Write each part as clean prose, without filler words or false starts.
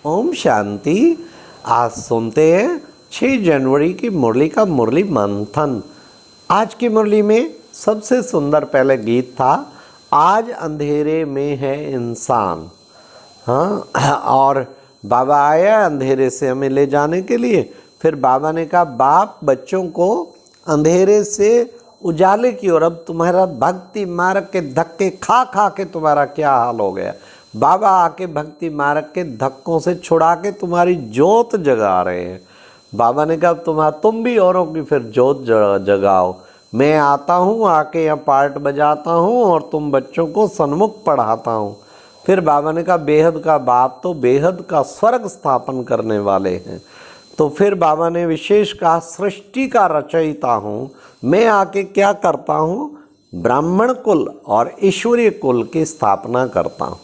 ओम शांति। आज सुनते हैं 6 जनवरी की मुरली का मुरली मंथन। आज की मुरली में सबसे सुंदर पहले गीत था, आज अंधेरे में है इंसान। हाँ, और बाबा आया अंधेरे से हमें ले जाने के लिए। फिर बाबा ने कहा, बाप बच्चों को अंधेरे से उजाले की ओर, अब तुम्हारा भक्ति मार्ग के धक्के खा खा के तुम्हारा क्या हाल हो गया। बाबा आके भक्ति मार्ग के धक्कों से छुड़ा के तुम्हारी जोत जगा रहे हैं। बाबा ने कहा, तुम भी औरों की फिर जोत जगाओ। मैं आता हूँ, आके यहाँ पार्ट बजाता हूँ और तुम बच्चों को सन्मुख पढ़ाता हूँ। फिर बाबा ने कहा, बेहद का बाप तो बेहद का स्वर्ग स्थापन करने वाले हैं। तो फिर बाबा ने विशेष कहा, सृष्टि का रचयिता हूँ मैं, आके क्या करता हूँ, ब्राह्मण कुल और ईश्वरीय कुल की स्थापना करता हूँ।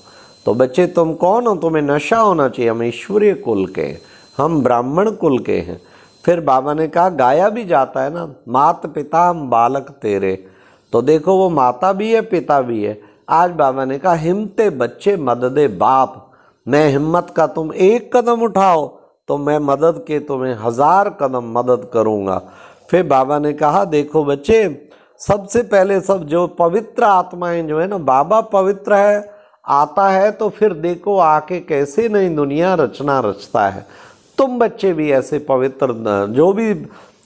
तो बच्चे तुम कौन हो, तुम्हें नशा होना चाहिए, हम ईश्वरीय कुल के, हम ब्राह्मण कुल के हैं। फिर बाबा ने कहा, गाया भी जाता है ना, मात पिता हम बालक तेरे। तो देखो वो माता भी है पिता भी है। आज बाबा ने कहा, हिम्मते बच्चे मददे बाप, मैं हिम्मत का तुम एक कदम उठाओ तो मैं मदद के तुम्हें 1000 कदम मदद करूँगा। फिर बाबा ने कहा, देखो बच्चे, सबसे पहले सब जो पवित्र आत्माएं जो है ना, बाबा पवित्र है, आता है तो फिर देखो आके कैसे नई दुनिया रचना रचता है। तुम बच्चे भी ऐसे पवित्र, जो भी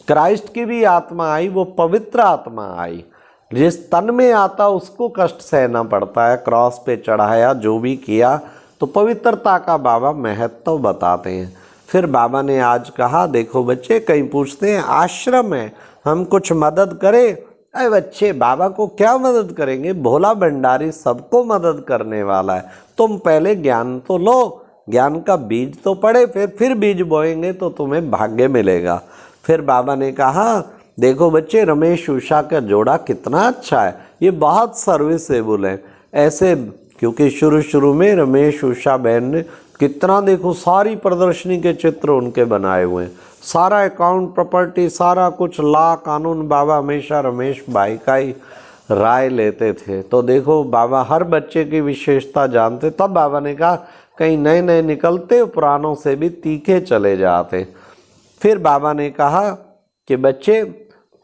क्राइस्ट की भी आत्मा आई वो पवित्र आत्मा आई। जिस तन में आता उसको कष्ट सहना पड़ता है, क्रॉस पे चढ़ाया जो भी किया, तो पवित्रता का बाबा महत्व बताते हैं। फिर बाबा ने आज कहा, देखो बच्चे, कहीं पूछते हैं आश्रम है, हम कुछ मदद करें। अरे बच्चे, बाबा को क्या मदद करेंगे, भोला भंडारी सबको मदद करने वाला है। तुम पहले ज्ञान तो लो, ज्ञान का बीज तो पड़े, फिर बीज बोएंगे तो तुम्हें भाग्य मिलेगा। फिर बाबा ने कहा, देखो बच्चे, रमेश उषा का जोड़ा कितना अच्छा है, ये बहुत सर्विसेबल है ऐसे, क्योंकि शुरू में रमेश उषा बहन ने कितना, देखो सारी प्रदर्शनी के चित्र उनके बनाए हुए हैं, सारा अकाउंट प्रॉपर्टी सारा कुछ, ला कानून, बाबा हमेशा रमेश भाई का ही राय लेते थे। तो देखो बाबा हर बच्चे की विशेषता जानते। तब बाबा ने कहा, कहीं नए नए निकलते पुरानों से भी तीखे चले जाते। फिर बाबा ने कहा कि बच्चे,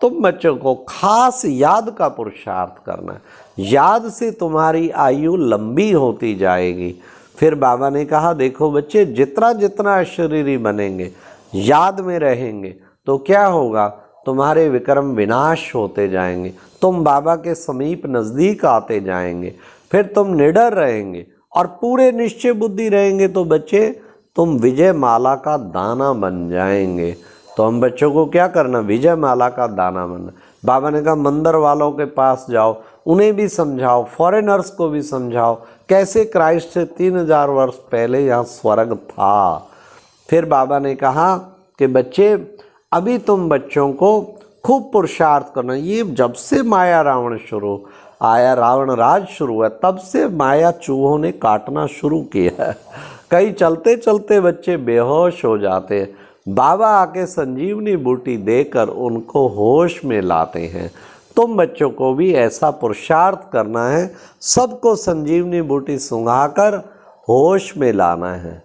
तुम बच्चों को खास याद का पुरुषार्थ करना है, याद से तुम्हारी आयु लंबी होती जाएगी। फिर बाबा ने कहा, देखो बच्चे, जितना जितना अशरीरी बनेंगे, याद में रहेंगे, तो क्या होगा, तुम्हारे विक्रम विनाश होते जाएंगे, तुम बाबा के समीप नज़दीक आते जाएंगे। फिर तुम निडर रहेंगे और पूरे निश्चय बुद्धि रहेंगे, तो बच्चे तुम विजय माला का दाना बन जाएंगे। तो हम बच्चों को क्या करना, विजय माला का दाना बनना। बाबा ने कहा, मंदिर वालों के पास जाओ, उन्हें भी समझाओ, फॉरेनर्स को भी समझाओ कैसे क्राइस्ट से 3000 वर्ष पहले यहाँ स्वर्ग था। फिर बाबा ने कहा कि बच्चे, अभी तुम बच्चों को खूब पुरुषार्थ करना। ये जब से माया रावण शुरू आया, रावण राज शुरू हुआ, तब से माया चूहों ने काटना शुरू किया है। कई चलते चलते बच्चे बेहोश हो जाते हैं, बाबा आके संजीवनी बूटी देकर उनको होश में लाते हैं। तुम बच्चों को भी ऐसा पुरुषार्थ करना है, सबको संजीवनी बूटी सुंघाकर होश में लाना है।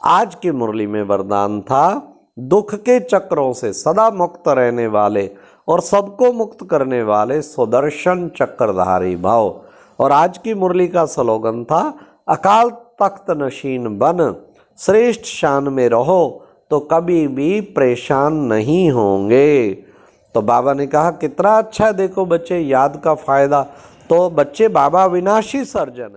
आज की मुरली में वरदान था, दुख के चक्रों से सदा मुक्त रहने वाले और सबको मुक्त करने वाले सुदर्शन चक्रधारी भव। और आज की मुरली का स्लोगन था, अकाल तख्त नशीन बन, श्रेष्ठ शान में रहो तो कभी भी परेशान नहीं होंगे। तो बाबा ने कहा, कितना अच्छा है, देखो बच्चे, याद का फायदा। तो बच्चे, बाबा विनाशी सर्जन है।